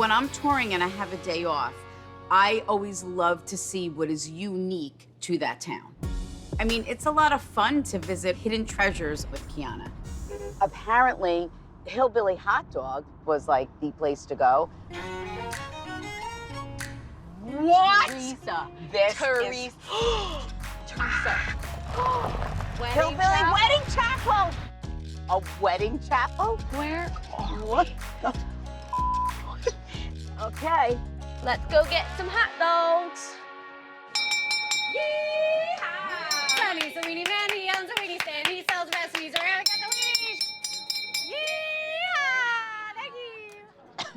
When I'm touring and I have a day off, I always love to see what is unique to that town. I mean, it's a lot of fun to visit hidden treasures with Kiana. Apparently, Hillbilly Hot Dog was like the place to go. What? Teresa. This Teresa. is Teresa. Hillbilly Wedding Chapel. A wedding chapel? Where? What the? Okay. Let's go get some hot dogs. Yeehaw! Sonny's a weenie man, he owns a weenie stand, he sells recipes around and got the weenies. Yeehaw! Thank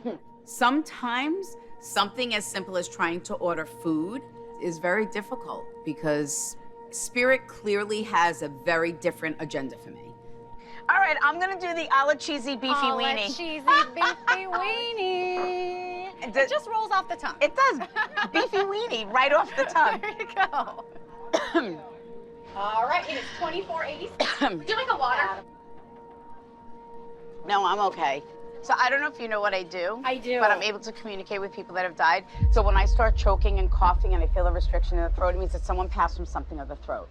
you. Sometimes something as simple as trying to order food is very difficult because Spirit clearly has a very different agenda for me. All right, I'm gonna do the a la cheesy beefy weenie. Cheesy beefy weenie. It just rolls off the tongue. It does. Beefy weenie, right off the tongue. There you go. All right, it is $24.80. Would you like a water? No, I'm okay. So I don't know if you know what I do. I do. But I'm able to communicate with people that have died. So when I start choking and coughing and I feel a restriction in the throat, it means that someone passed from something of the throat.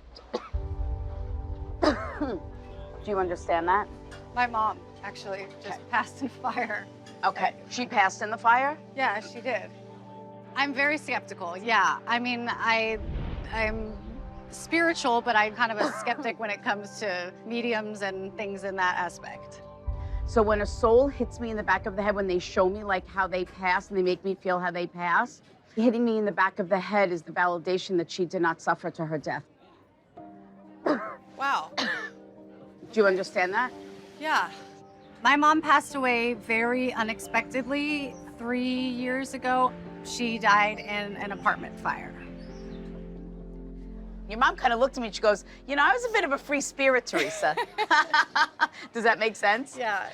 Do you understand that? My mom actually just passed in fire. Okay. She passed in the fire? Yeah, she did. I'm very skeptical. Yeah, I mean, I'm spiritual, but I'm kind of a skeptic when it comes to mediums and things in that aspect. So when a soul hits me in the back of the head, when they show me like how they pass and they make me feel how they pass, hitting me in the back of the head is the validation that she did not suffer to her death. Wow. Do you understand that? Yeah. My mom passed away very unexpectedly 3 years ago. She died in an apartment fire. Your mom kind of looked at me and she goes, you know, I was a bit of a free spirit, Teresa. Does that make sense? Yeah.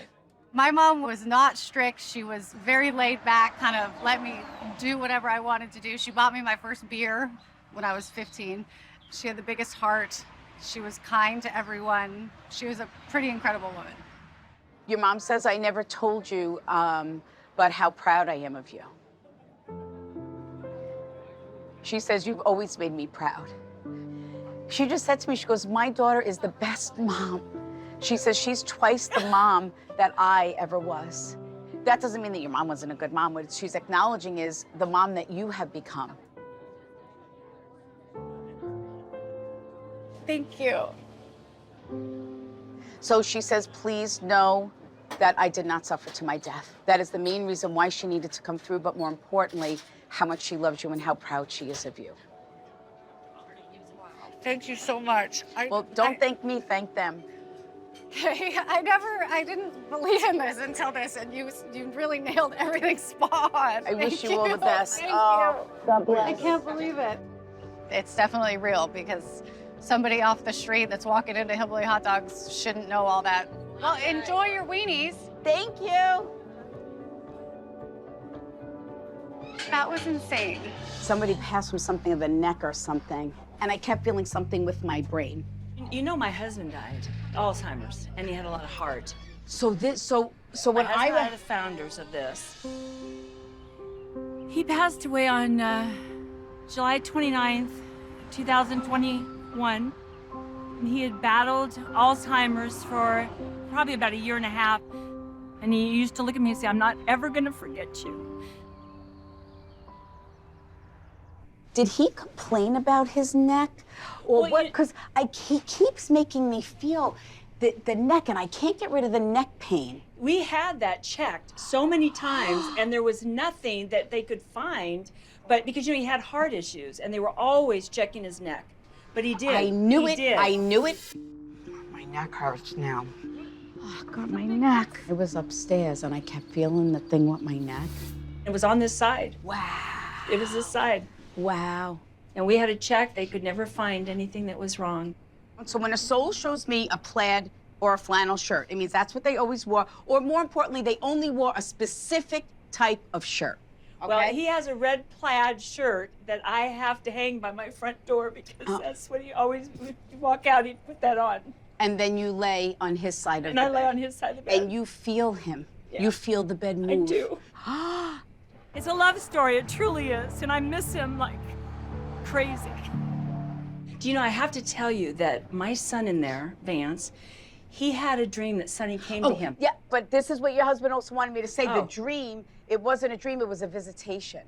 My mom was not strict. She was very laid back, kind of let me do whatever I wanted to do. She bought me my first beer when I was 15. She had the biggest heart. She was kind to everyone. She was a pretty incredible woman. Your mom says I never told you, but how proud I am of you. She says you've always made me proud. She just said to me, she goes, my daughter is the best mom. She says she's twice the mom that I ever was. That doesn't mean that your mom wasn't a good mom. What she's acknowledging is the mom that you have become. Thank you. So she says, please know that I did not suffer to my death. That is the main reason why she needed to come through, but more importantly, how much she loves you and how proud she is of you. Thank you so much. Well, don't thank me, thank them. I didn't believe in this until this, and you really nailed everything spot on. I wish you all the best. Thank Oh, you. God bless. I can't believe it. It's definitely real because somebody off the street that's walking into Hillbilly Hot Dogs shouldn't know all that. Well, enjoy your weenies. Thank you. That was insane. Somebody passed from something of the neck or something, and I kept feeling something with my brain. You know, my husband died, Alzheimer's, and he had a lot of heart. So when My husband are the founders of this. He passed away on July 29th, 2021. And he had battled Alzheimer's for probably about 1.5 years. And he used to look at me and say, I'm not ever gonna forget you. Did he complain about his neck? Or Well, what? Because he keeps making me feel the neck, and I can't get rid of the neck pain. We had that checked so many times, and there was nothing that they could find, but because, you know, he had heart issues, and they were always checking his neck. But he did. I knew He it. did. I knew it. My neck hurts now. Oh, God, my neck. I was upstairs, and I kept feeling the thing with my neck. It was on this side. Wow. It was this side. Wow. And we had a check. They could never find anything that was wrong. So when a soul shows me a plaid or a flannel shirt, it means that's what they always wore, or more importantly, they only wore a specific type of shirt. Okay? Well, he has a red plaid shirt that I have to hang by my front door because that's what he always would walk out, he'd put that on. And then you lay on his side of And the I bed. lay on his side of the bed. And you feel him. Yeah. You feel the bed move. I do. It's a love story, it truly is, and I miss him like crazy. Do you know, I have to tell you that my son in there, Vance, he had a dream that Sonny came to him. Yeah, but this is what your husband also wanted me to say. The Oh. dream, it wasn't a dream, it was a visitation.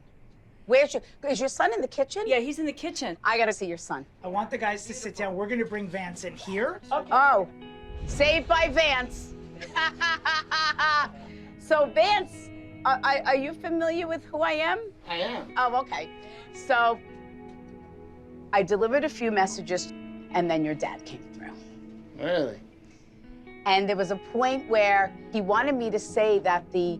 Is your son in the kitchen? Yeah, he's in the kitchen. I gotta see your son. I want the guys to sit down. We're gonna bring Vance in here. Oh, saved by Vance. So Vance, are you familiar with who I am? I am. Oh, okay. So I delivered a few messages and then your dad came through. Really? And there was a point where he wanted me to say that the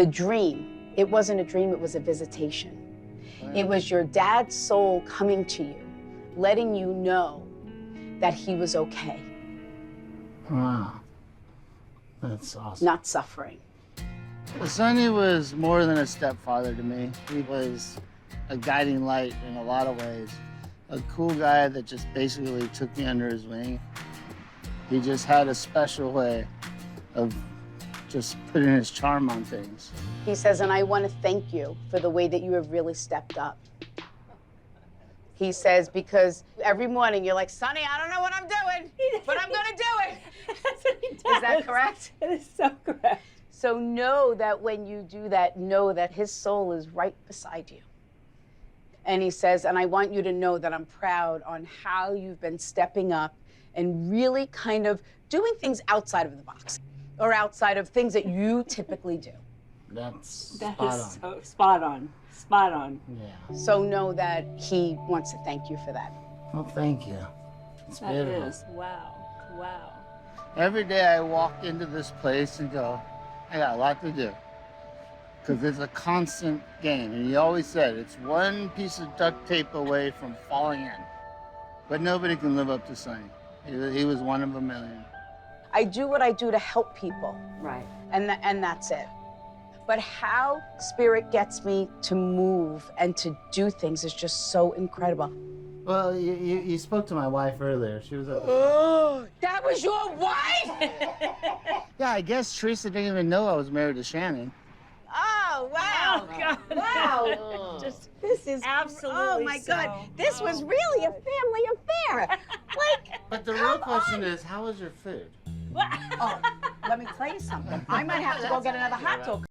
dream, it wasn't a dream, it was a visitation. It was your dad's soul coming to you, letting you know that he was okay, Wow. That's awesome. not suffering. Sonny was more than a stepfather to me. He was a guiding light in a lot of ways. A cool guy that just basically took me under his wing. He just had a special way of just putting his charm on things. He says, and I want to thank you for the way that you have really stepped up. He says, because every morning you're like, Sonny, I don't know what I'm doing, but I'm going to do it. That's what he does. Is that correct? It is so correct. So know that when you do that, know that his soul is right beside you. And he says, and I want you to know that I'm proud on how you've been stepping up and really kind of doing things outside of the box or outside of things that you typically do. That's That spot is on. so spot on. Spot on. Yeah. So know that he wants to thank you for that. Well, thank you. It's That beautiful. is. Wow. Wow. Every day I walk into this place and go, I got a lot to do. Because it's a constant game. And he always said it's one piece of duct tape away from falling in. But nobody can live up to Sonny. He was one of a million. I do what I do to help people, Right. and that's it. But how Spirit gets me to move and to do things is just so incredible. Well, you spoke to my wife earlier. She was at the... Oh, that was your wife? Yeah, I guess Teresa didn't even know I was married to Shannon. Oh, wow. Oh, God. Wow. Just This is Absolutely Oh my so. God. This was really a family affair. Like, But the real question is, how was your food? oh, let me tell you something. I might have to go get another hot dog